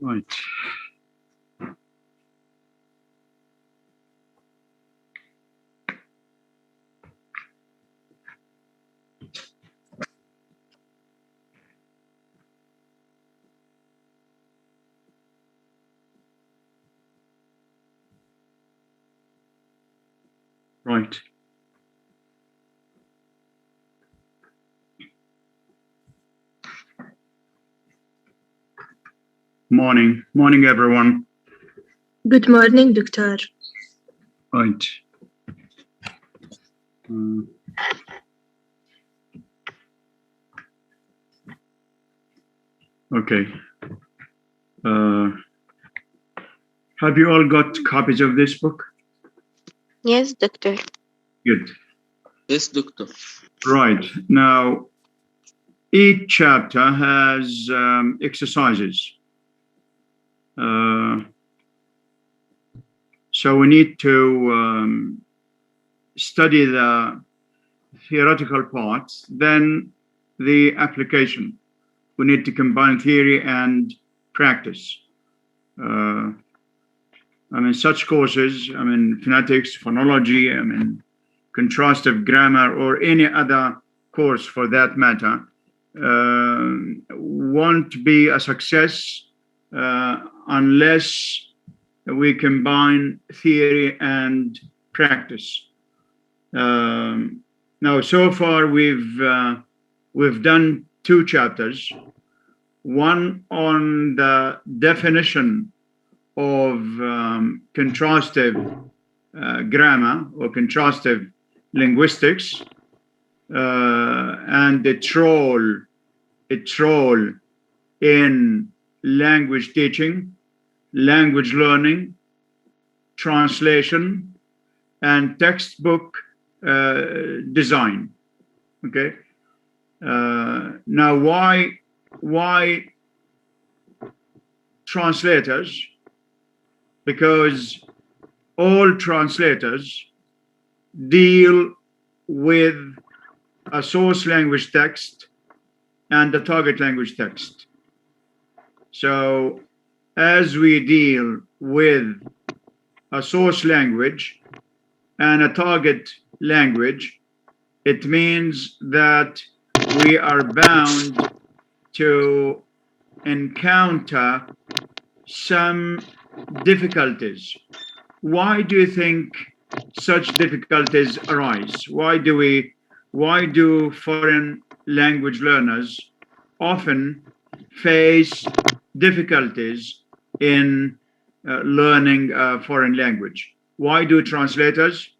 Right. Right. Morning, everyone. Good morning, Doctor. Right. Okay. Have you all got copies of this book? Yes, Doctor. Good. Yes, Doctor. Right. Now, each chapter has exercises. So we need to study the theoretical parts, then the application. We need to combine theory and practice. Such courses, phonetics, phonology, contrastive grammar, or any other course for that matter, won't be a success unless we combine theory and practice. Now, so far we've done 2 chapters, one on the definition of contrastive grammar or contrastive linguistics, and its role in language teaching, language learning, translation, and textbook design. Okay. Now, why translators? Because all translators deal with a source language text and a target language text. So as we deal with a source language and a target language, it means that we are bound to encounter some difficulties. Why do you think such difficulties arise? Why do foreign language learners often face difficulties in learning a foreign language? Why do translators,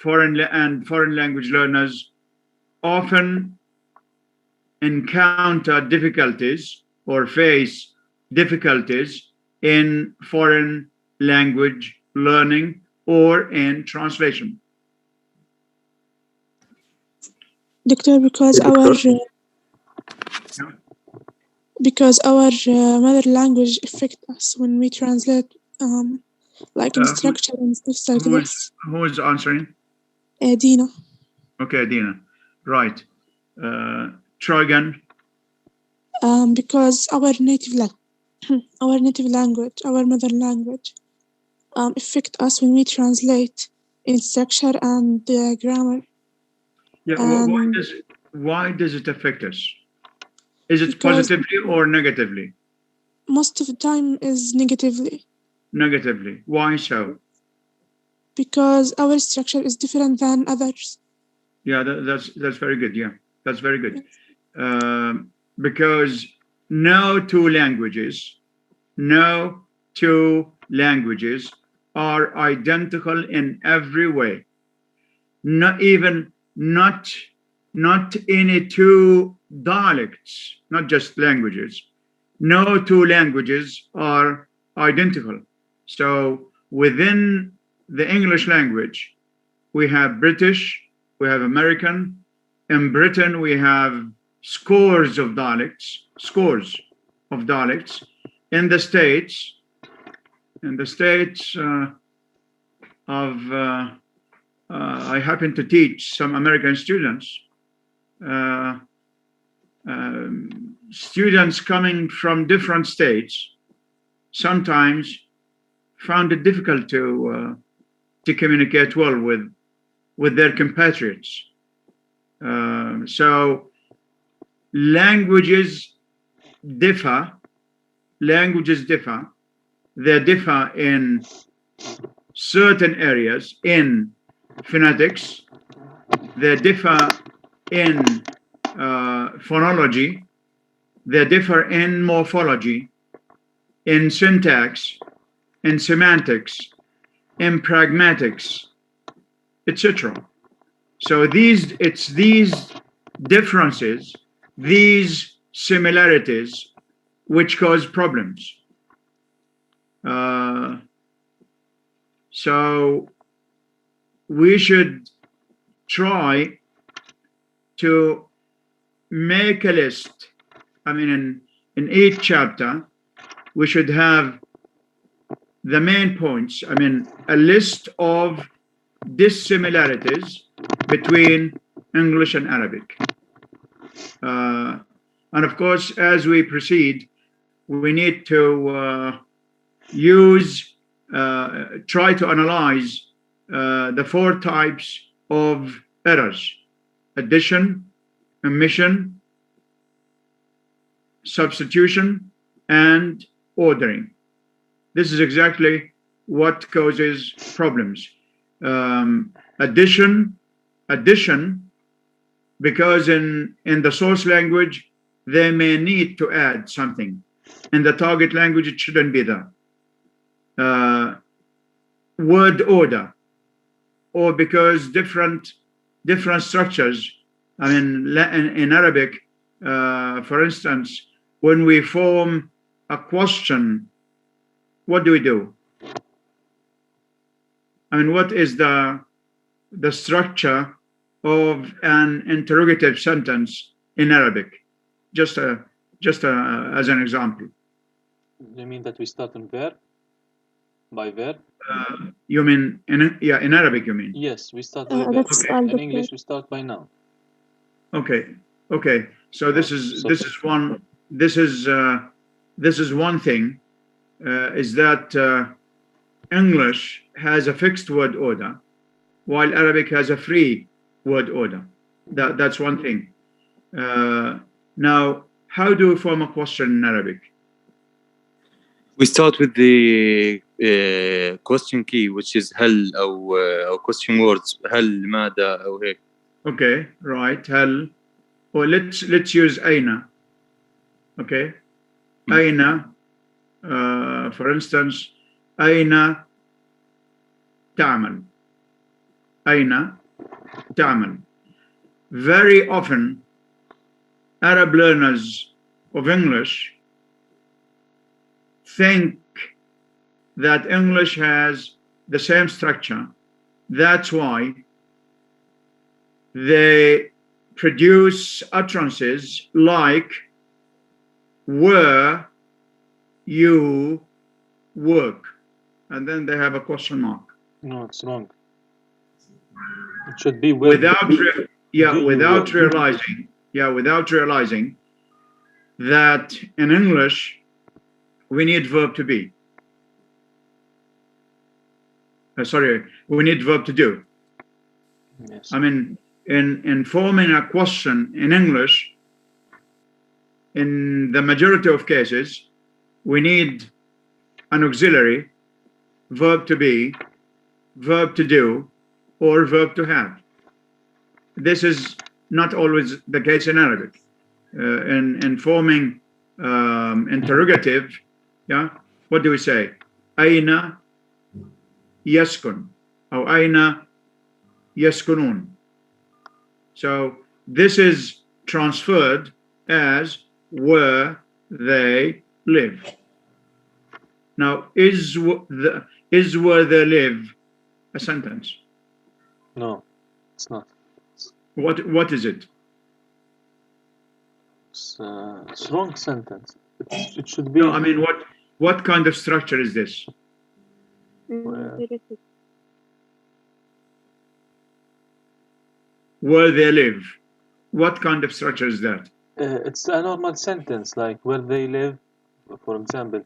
foreign language learners often encounter difficulties or face difficulties in foreign language learning or in translation? Doctor, because our mother language affect us when we translate, like in structure and stuff like this. Who is answering? Dina. Okay, Dina. Right. Try again. Because our native language, our mother language, affect us when we translate in structure and grammar. Yeah. Why does it affect us? Is it positively or negatively? Most of the time is negatively. Negatively. Why so? Because our structure is different than others. Yeah, that's very good. Yeah, that's very good. Because no two languages are identical in every way. Not any two dialects, not just languages. No two languages are identical. So within the English language, we have British, we have American. In Britain, we have scores of dialects. In the States, I happen to teach some American students. Students coming from different states sometimes found it difficult to communicate well with their compatriots. So languages differ. Languages differ. They differ in certain areas in phonetics. They differ in phonology. They differ in morphology, in syntax, in semantics, in pragmatics, etc. So it's these differences, these similarities, which cause problems. So we should try to make a list. I mean, in each chapter, we should have the main points. I mean, a list of dissimilarities between English and Arabic. And of course, as we proceed, we need to try to analyze the 4 types of errors: addition, omission, substitution, and ordering. This is exactly what causes problems. Addition, because in the source language, they may need to add something. In the target language, it shouldn't be there. Word order, or because different structures. I mean, in Arabic, for instance, when we form a question, what do? I mean, what is the structure of an interrogative sentence in Arabic? Just as an example. You mean that we start in verb? By verb? You mean in Arabic? You mean? Yes, we start by verb. In English, we start by noun. Okay. So this is one. This is one thing. Is that English has a fixed word order, while Arabic has a free word order. That's one thing. Now, how do we form a question in Arabic? We start with the question key, which is هل أو question words هل ماذا أو هيك. Okay, right. هل. Or let's use أين. Okay. أين. For instance, أين تعمل. أين تعمل. Very often, Arab learners of English think that English has the same structure. That's why they produce utterances like where you work, and then they have a question mark. No, it's wrong. It should be without realizing that in English we need verb to be. We need verb to do. Yes. I mean, in forming a question in English, in the majority of cases, we need an auxiliary, verb to be, verb to do, or verb to have. This is not always the case in Arabic. In forming interrogative, what do we say? أين يسكن أو أين يسكنون. So this is transferred as where they live. Now, is where they live a sentence? No, it's not. What is it? It's wrong sentence. It should be. No, I mean, what kind of structure is this? Where they live. What kind of structure is that? It's a normal sentence, like where they live. For example,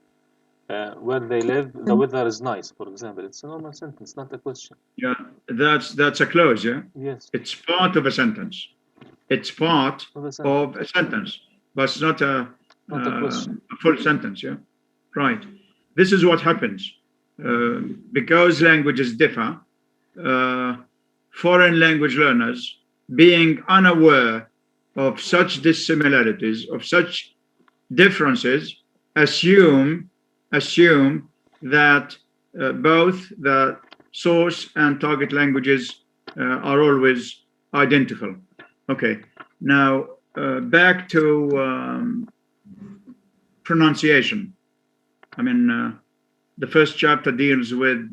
where they live, the weather is nice, for example. It's a normal sentence, not a question. Yeah, that's a clause, yeah? Yes, It's part of a sentence. It's part of a sentence, of a sentence, but it's not a question. a full sentence, yeah? Right. This is what happens. Because languages differ, foreign language learners, being unaware of such dissimilarities, of such differences, assume that both the source and target languages are always identical. Okay, now back to pronunciation. I mean, the first chapter deals with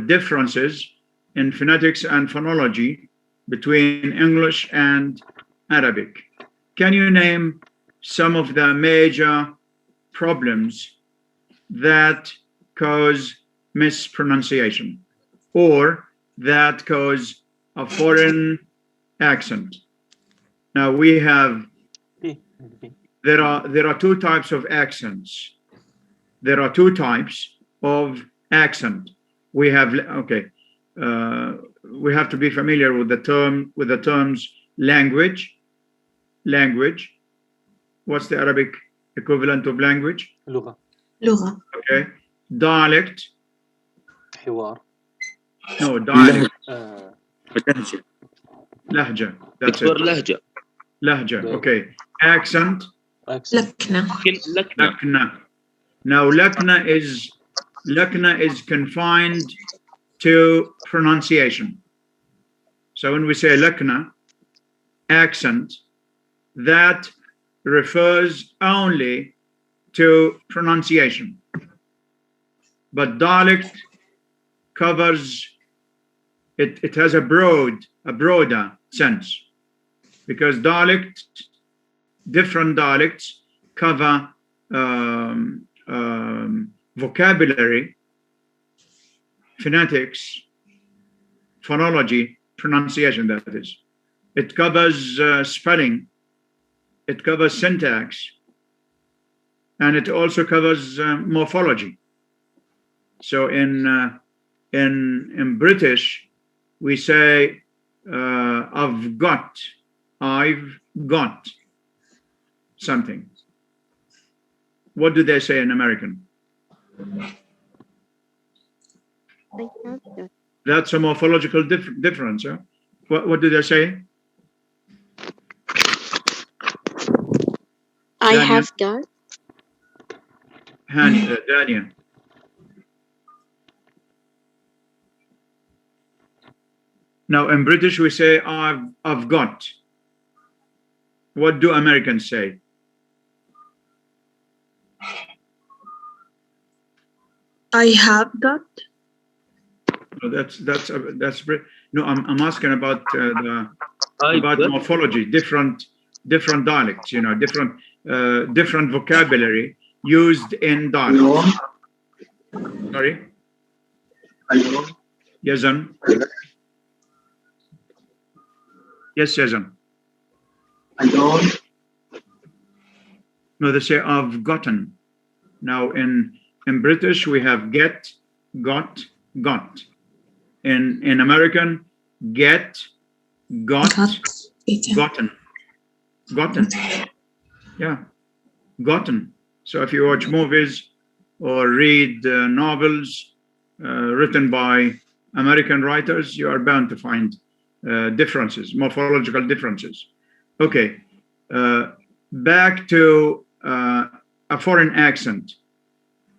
differences in phonetics and phonology between English and Arabic. Can you name some of the major problems that cause mispronunciation or that cause a foreign accent? Now we have, there are two types of accents. There are two types of accent. We have, okay, we have to be familiar with the terms language. What's the Arabic equivalent of language? لغة. Okay. Dialect. حوار. No, dialect. لهجة. That's it. لهجة. Okay. Accent. لكنة. Now lakna is confined to pronunciation. So when we say lakna, accent, that refers only to pronunciation. But dialect covers, it has a broader sense, because different dialects cover vocabulary, phonetics, phonology, pronunciation, that is. It covers spelling, it covers syntax, and it also covers morphology. So in British, we say I've got something. What do they say in American? I have that. That's a morphological difference. Huh? What do they say? I Daniel? have that. Daniel. Now in British we say I've got. What do Americans say? I have got. No, that's no. I'm asking about about morphology, different dialects. You know, different vocabulary used in dialects. Sorry. Yazan. Yes, Yazan. No, they say I've gotten. Now in British we have get, got. In American, get, got, gotten. Yeah, gotten. So if you watch movies or read novels written by American writers, you are bound to find differences, morphological differences. Okay, back to a foreign accent.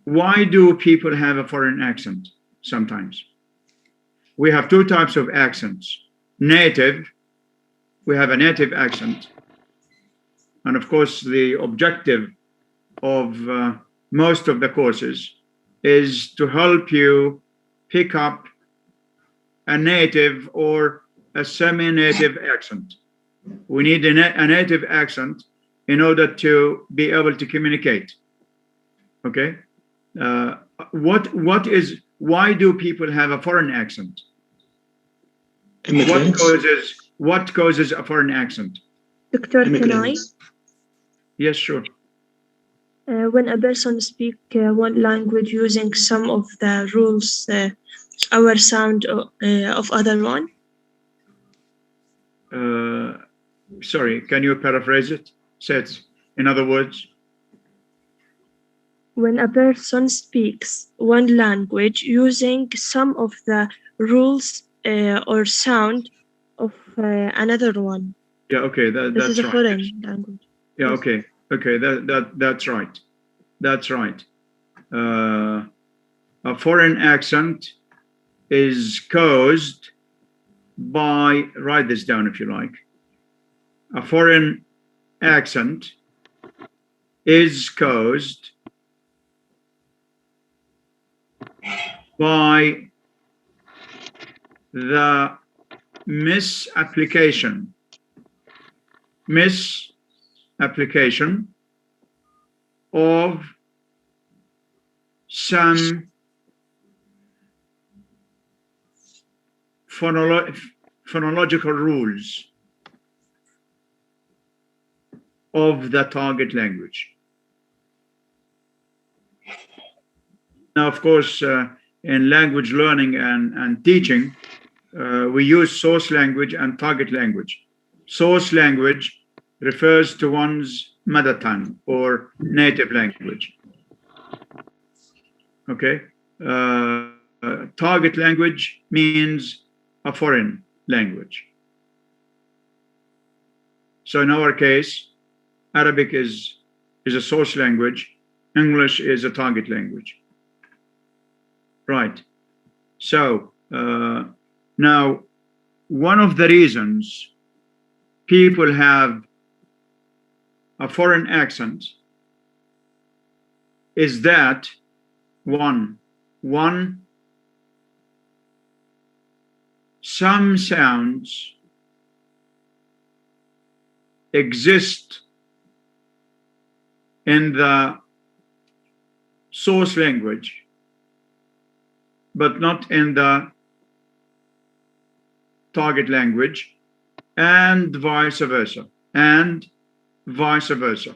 Why do people have a foreign accent sometimes? We have two types of accents. Native, we have a native accent. And of course, the objective of most of the courses is to help you pick up a native or a semi-native accent. We need a native accent in order to be able to communicate. Okay? Why do people have a foreign accent? What causes a foreign accent? Doctor, can I? Yes, sure. When a person speaks one language using some of the rules, our sound of other one. Sorry, can you paraphrase it? Say it in other words. When a person speaks one language using some of the rules or sound of another one. Yeah, okay, This is that's a right. foreign language. Yeah, Yes. okay, that's right. That's right. A foreign accent is caused by, write this down if you like. A foreign accent is caused by the misapplication of some phonological rules of the target language. Now, of course, in language learning and teaching, we use source language and target language. Source language refers to one's mother tongue or native language. Okay? Target language means a foreign language. So in our case, Arabic is a source language, English is a target language. Right. So now, one of the reasons people have a foreign accent is that one, some sounds exist in the source language, but not in the target language, and vice versa, and vice versa.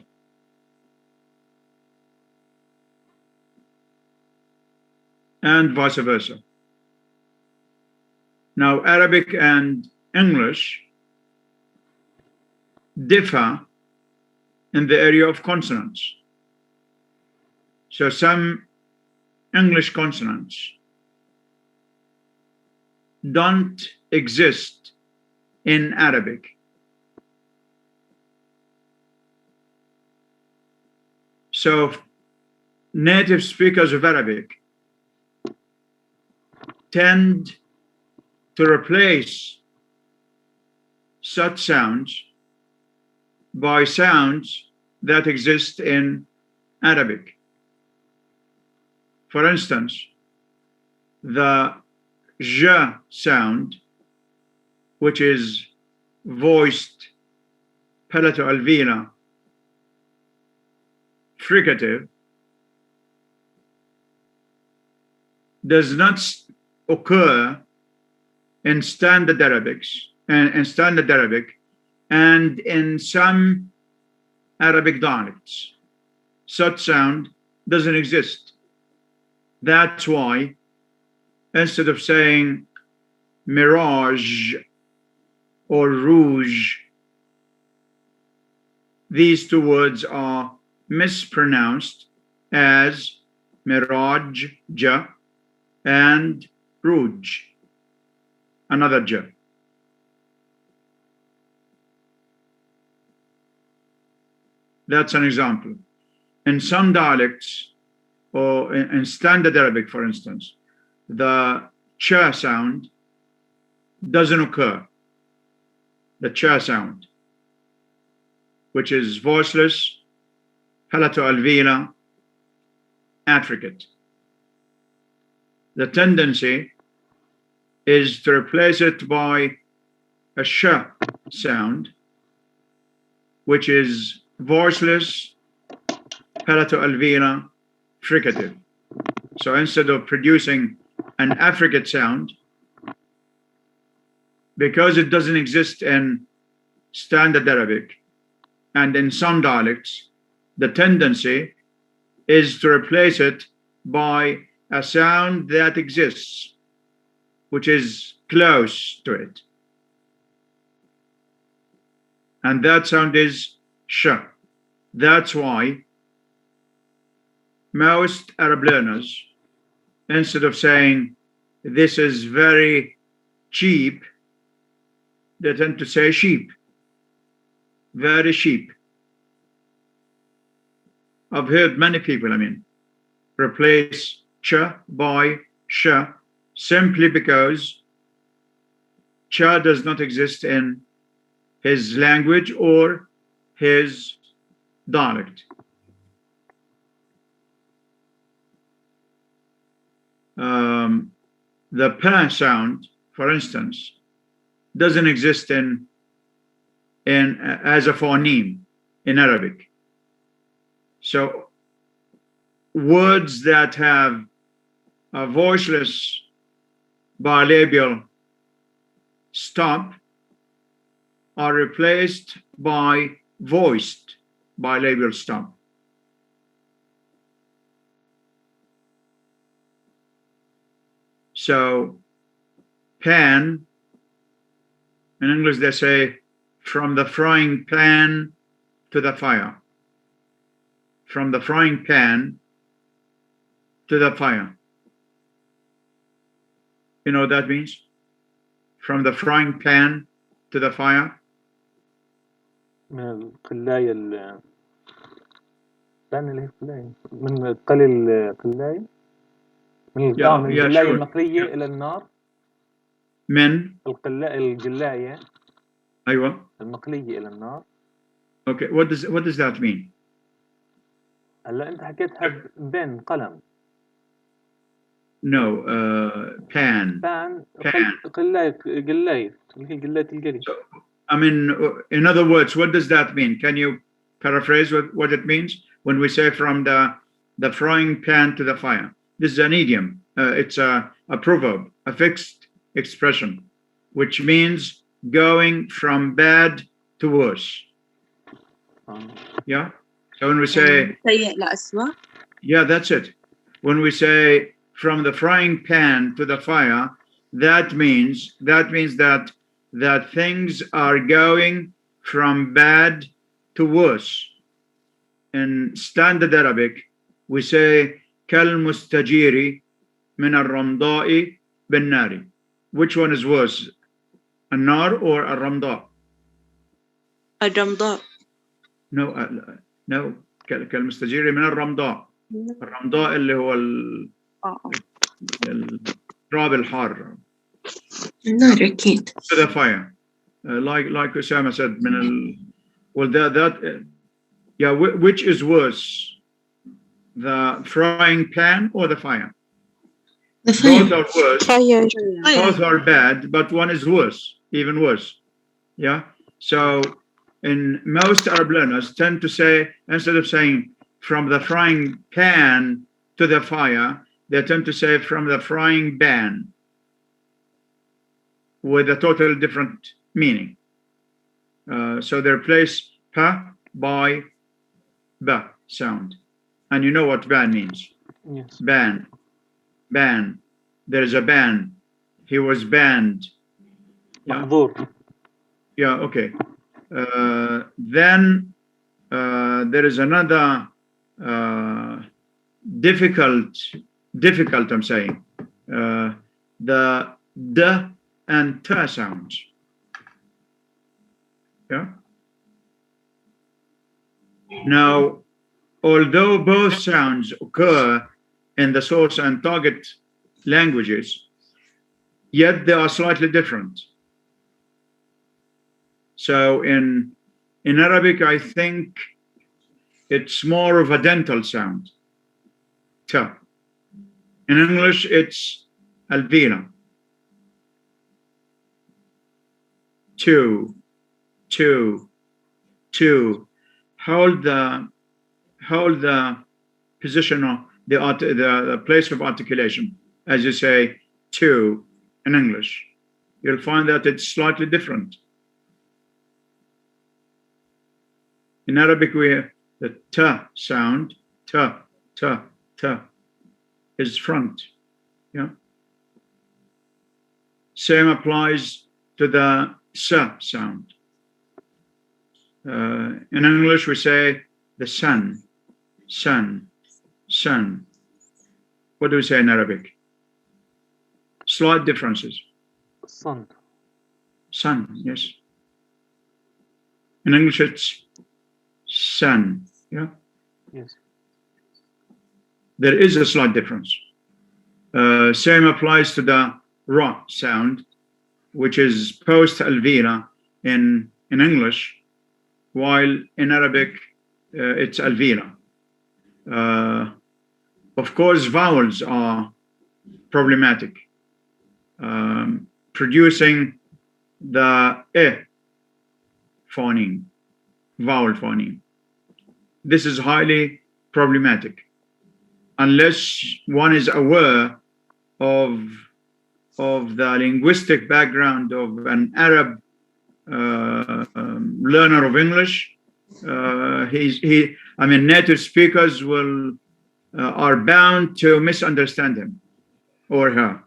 And vice versa. Now, Arabic and English differ in the area of consonants. So some English consonants don't exist in Arabic. So native speakers of Arabic tend to replace such sounds by sounds that exist in Arabic. For instance, the j sound, which is voiced palato-alveolar fricative, does not occur in standard Arabic and in some Arabic dialects. Such sound doesn't exist. That's why instead of saying mirage or rouge, these two words are mispronounced as mirage, ja, and rouge, another ja. That's an example. In some dialects, or in standard Arabic, for instance, the cha sound doesn't occur. The cha sound, which is voiceless, palato-alveolar, affricate. The tendency is to replace it by a sh sound, which is voiceless, palato-alveolar, fricative. So instead of producing an affricate sound, because it doesn't exist in standard Arabic and in some dialects, the tendency is to replace it by a sound that exists, which is close to it. And that sound is sh. That's why most Arab learners, instead of saying this is very cheap, they tend to say sheep. Very sheep. I've heard many people, replace ch by sh simply because ch does not exist in his language or his dialect. The pa sound, for instance, doesn't exist in as a phoneme in Arabic. So words that have a voiceless bilabial stop are replaced by voiced bilabial stop. So pan, in English they say from the frying pan to the fire. From the frying pan to the fire. You know what that means? From the frying pan to the fire. من القلاية اللي هي القلاية من قلي القلاية من الجلاية sure. المقلية إلى النار. من الجلاية أيوة. المقلية إلى النار. Okay, what does that mean? هلا أنت حكيتها بين قلم. No, pan. قلاية اللي هي قلاية القلي. In other words, what does that mean? Can you paraphrase what it means when we say from the frying pan to the fire? This is an idiom. It's a proverb, a fixed expression, which means going from bad to worse. Yeah. So when we say, yeah, that's it. When we say from the frying pan to the fire, that means that things are going from bad to worse. In standard Arabic, we say كالمستجير من الرمضاء بالنار. Which one is worse, النار or الرمضاء? الرمضاء. No, كالمستجير من الرمضاء. الرمضاء اللي هو التراب الحار. النار أكيد. To the fire, like Osama said, which is worse, the frying pan or the fire? The fire. Both are worse. Fire. Both are bad, but one is worse, even worse. Yeah. So, in most Arab learners tend to say, instead of saying from the frying pan to the fire, they tend to say from the frying pan, with a totally different meaning. So they replace pa by ba sound. And you know what ban means? Yes. Ban. There's a ban. He was banned. Yeah. Yeah, okay. Then there is another difficult, I'm saying. The d and t sounds. Yeah. Now, although both sounds occur in the source and target languages, yet they are slightly different. So in Arabic, I think it's more of a dental sound. T. In English, it's alveolar. Two. Hold the position of the place of articulation, as you say two in English. You'll find that it's slightly different. In Arabic, we have the t sound, t, ta is front. Yeah. Same applies to the sa sound. In English, we say the sun, sun, sun. What do we say in Arabic? Slight differences. Sun. Sun, yes. In English, it's sun. Yeah. Yes. There is a slight difference. Same applies to the ra sound, which is post-alveolar in English, while in Arabic, it's alveolar. Of course, vowels are problematic, producing the phoneme, vowel phoneme. This is highly problematic unless one is aware of the linguistic background of an Arab learner of English. Native speakers are bound to misunderstand him or her.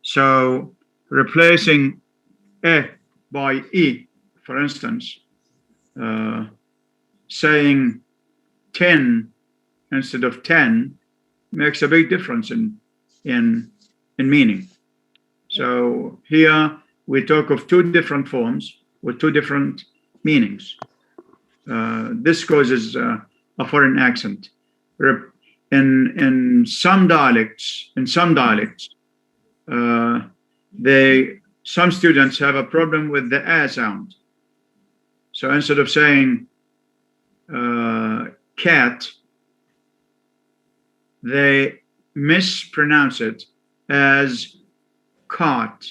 So replacing by for instance, saying 10 instead of 10 makes a big difference in meaning. So here we talk of two different forms with two different meanings. This causes a foreign accent. In some dialects, some students have a problem with the a sound. So instead of saying cat, they mispronounce it as cart.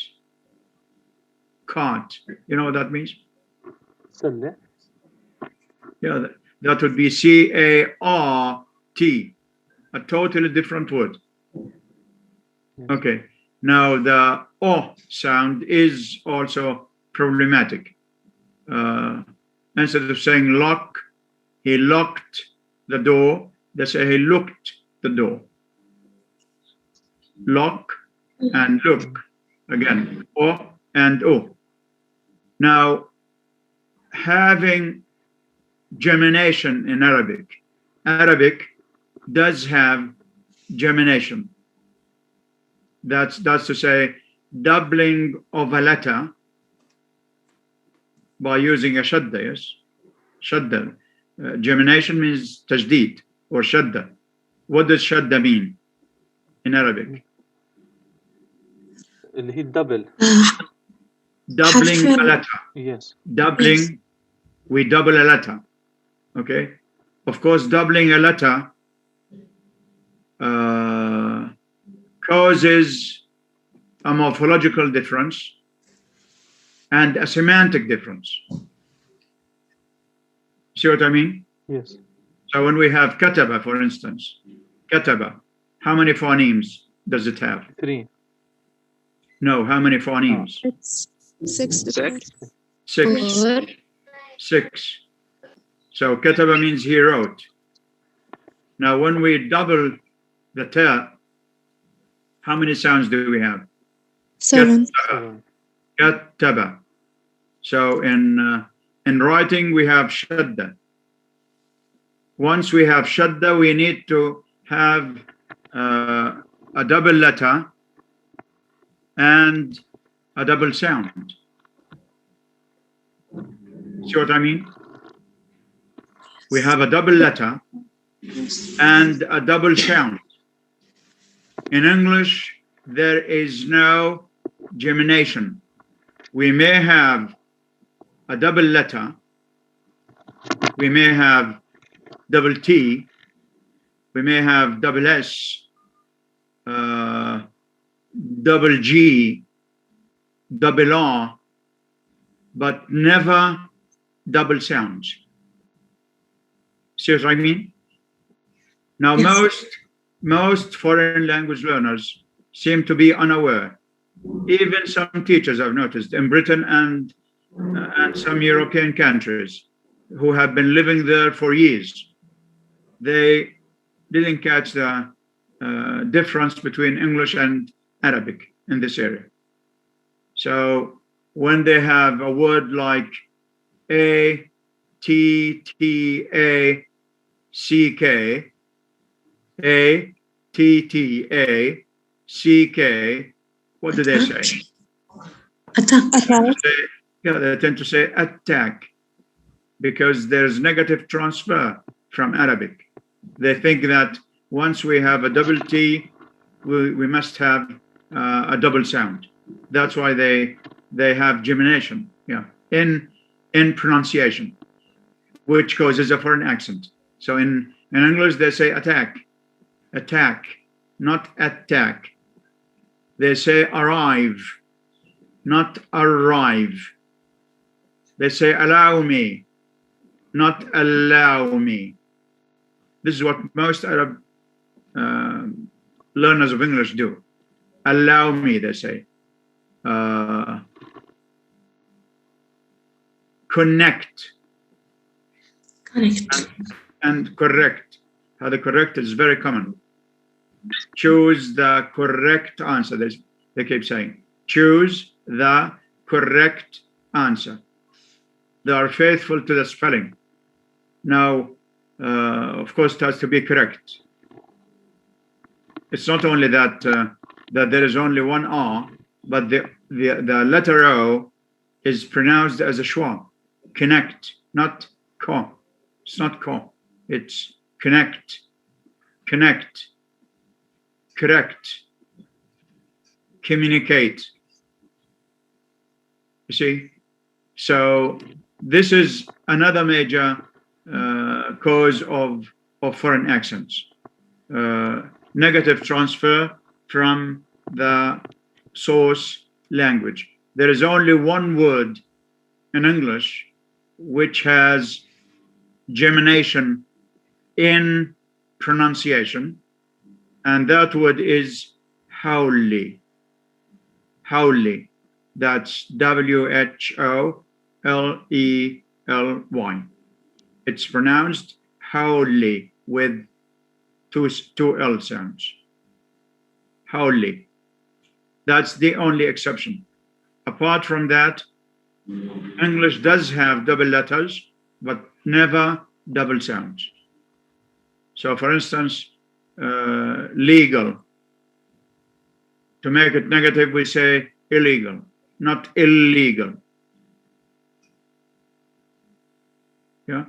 Cart. You know what that means? Selle. Yeah, that would be C-A-R-T, a totally different word. Yes. Okay. Now the O sound is also problematic. Instead of saying lock, he locked the door, they say he looked the door. Lock and look. Again, O and O. Now, having gemination in Arabic does have gemination. That's to say, doubling of a letter by using a shadda, yes? Shadda. Gemination means tajdeed or shadda. What does shadda mean in Arabic? اللي هي double. Doubling a letter. Yes. Doubling, Yes. we double a letter. Okay? Of course, doubling a letter causes a morphological difference and a semantic difference. See what I mean? Yes. So when we have kataba, for instance, kataba, how many phonemes does it have? 3. No, how many phonemes? It's 6 different. Six. Six. So kataba means he wrote. Now when we double the ta, how many sounds do we have? 7. Kataba. So in writing we have shadda. Once we have shadda, we need to have a double letter and a double sound. See what I mean? We have a double letter and a double sound. In English, there is no gemination. We may have a double letter, we may have double T, we may have double S, double G, double R, but never double sounds. See what I mean? Now, Yes. most foreign language learners seem to be unaware. Even some teachers I've noticed in Britain and some European countries who have been living there for years, they didn't catch the difference between English and Arabic in this area. So when they have a word like A, T, T, A, C, K, A, T, T, A, C, K, what do they say? Attack. Yeah, they tend to say attack because there's negative transfer from Arabic. They think that once we have a double T, we must have a double sound. That's why they have gemination, yeah, in pronunciation, which causes a foreign accent. So in English they say attack, not attack. They say arrive, not arrive. They say allow me, not allow me. This is what most Arab learners of English do. Allow me, they say. Connect. And correct. How the correct is very common. Choose the correct answer. They keep saying, choose the correct answer. They are faithful to the spelling. Now, of course, it has to be correct. It's not only that that there is only one R, but the letter O is pronounced as a schwa. Connect, not ko. It's not ko. It's connect, correct, communicate. You see? So this is another major cause of foreign accents. Negative transfer from the source language. There is only one word in English which has gemination in pronunciation, and that word is howly. Howly. That's W-H-O-L-E-L-Y. It's pronounced howly with two L sounds. Howly. That's the only exception. Apart from that, English does have double letters, but never double sounds. So for instance, legal. To make it negative, we say illegal, not illegal. Yeah.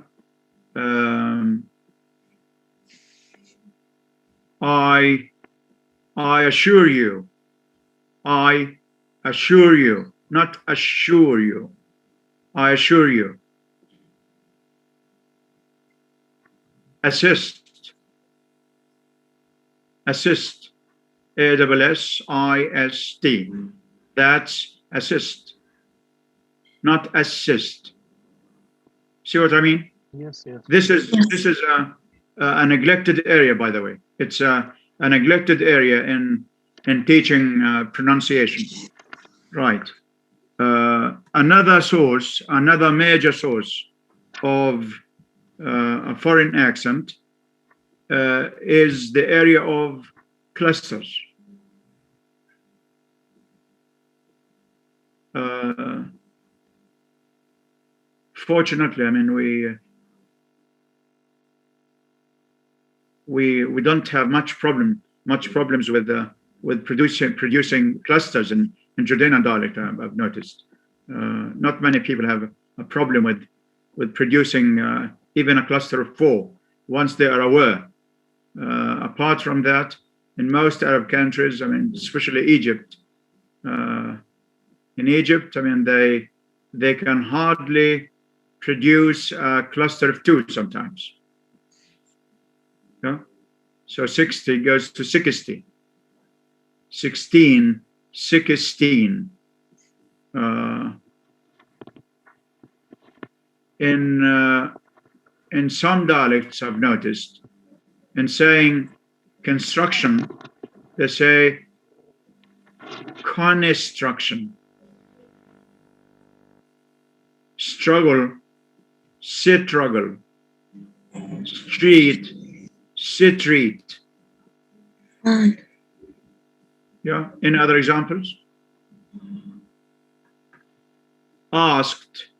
I assure you. I assure you, not assure you. I assure you. Assist. Assist. A-S-S-I-S-T. That's assist, not assist. See what I mean? Yes, yes. This is a neglected area, by the way. It's a neglected area in teaching pronunciation. Right. Another source, another major source of a foreign accent is the area of clusters. Fortunately, I mean, we don't have much problems with producing clusters in Jordanian dialect. I've noticed. Not many people have a problem with producing even a cluster of 4 once they are aware. Apart from that, in most Arab countries, I mean, especially Egypt. In Egypt, I mean, they can hardly produce a cluster of 2 sometimes. Yeah? So 60 goes to 60. 16, 16. In some dialects, I've noticed, in saying construction, they say construction. Struggle, struggle. Street, street. Fan. Yeah. Any other examples? Asked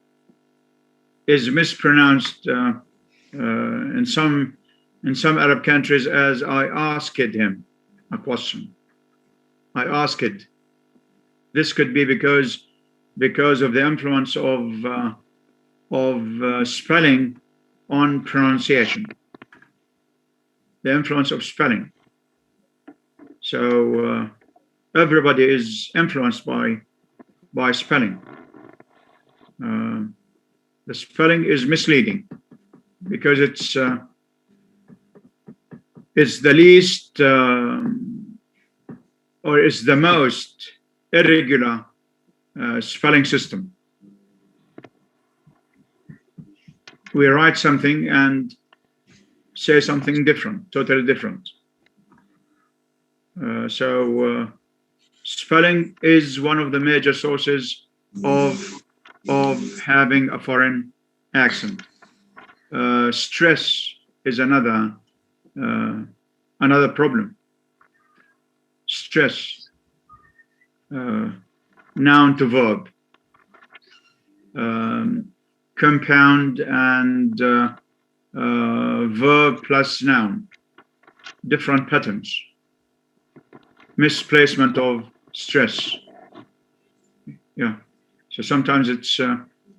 is mispronounced in some Arab countries as I asked him a question. I asked. This could be because of the influence of spelling on pronunciation. The influence of spelling. So everybody is influenced by spelling. The spelling is misleading because it's the least or it's the most irregular spelling system. We write something and say something different, totally different. So spelling is one of the major sources of having a foreign accent. Stress is another problem. Stress, noun to verb, compound and verb plus noun, different patterns, misplacement of stress. Yeah, so sometimes it's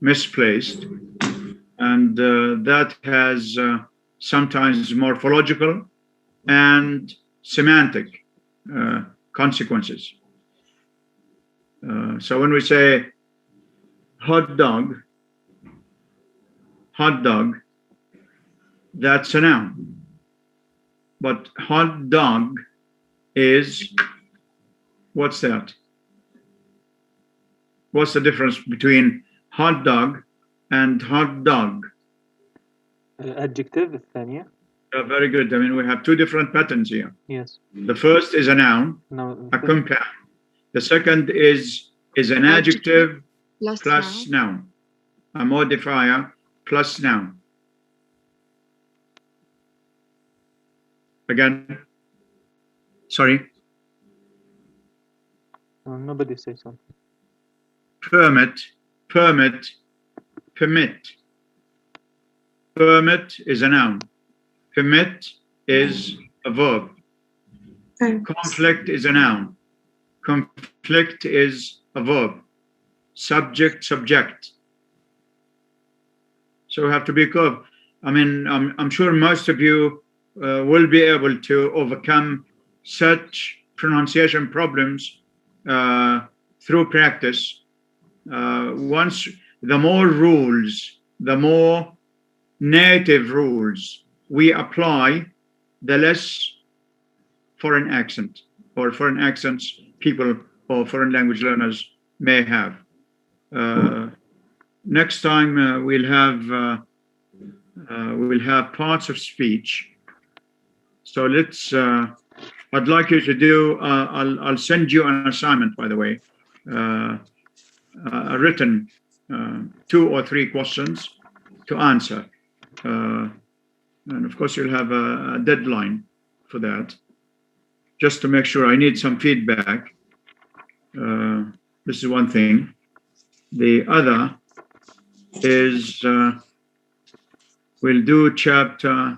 misplaced, and that has sometimes morphological and semantic consequences. So when we say hot dog, that's a noun. But hot dog is, what's that? What's the difference between hot dog and hot dog? Adjective الثانية. Very good. I mean, we have two different patterns here. Yes. The first is a noun, No, a compound. The second is an adjective plus noun, a modifier plus noun. Again, sorry. Nobody say something. Permit. Permit is a noun. Permit is a verb. Conflict is a noun. Conflict is a verb. Subject. So we have to be careful. I mean, I'm sure most of you will be able to overcome such pronunciation problems through practice. Once the more rules, the more native rules we apply, the less foreign accent or foreign accents people or foreign language learners may have. Next time we'll have parts of speech. So let's. I'd like you to do. I'll send you an assignment, by the way, a written 2 or 3 questions to answer, and of course you'll have a deadline for that. Just to make sure, I need some feedback. This is one thing. The other is we'll do chapter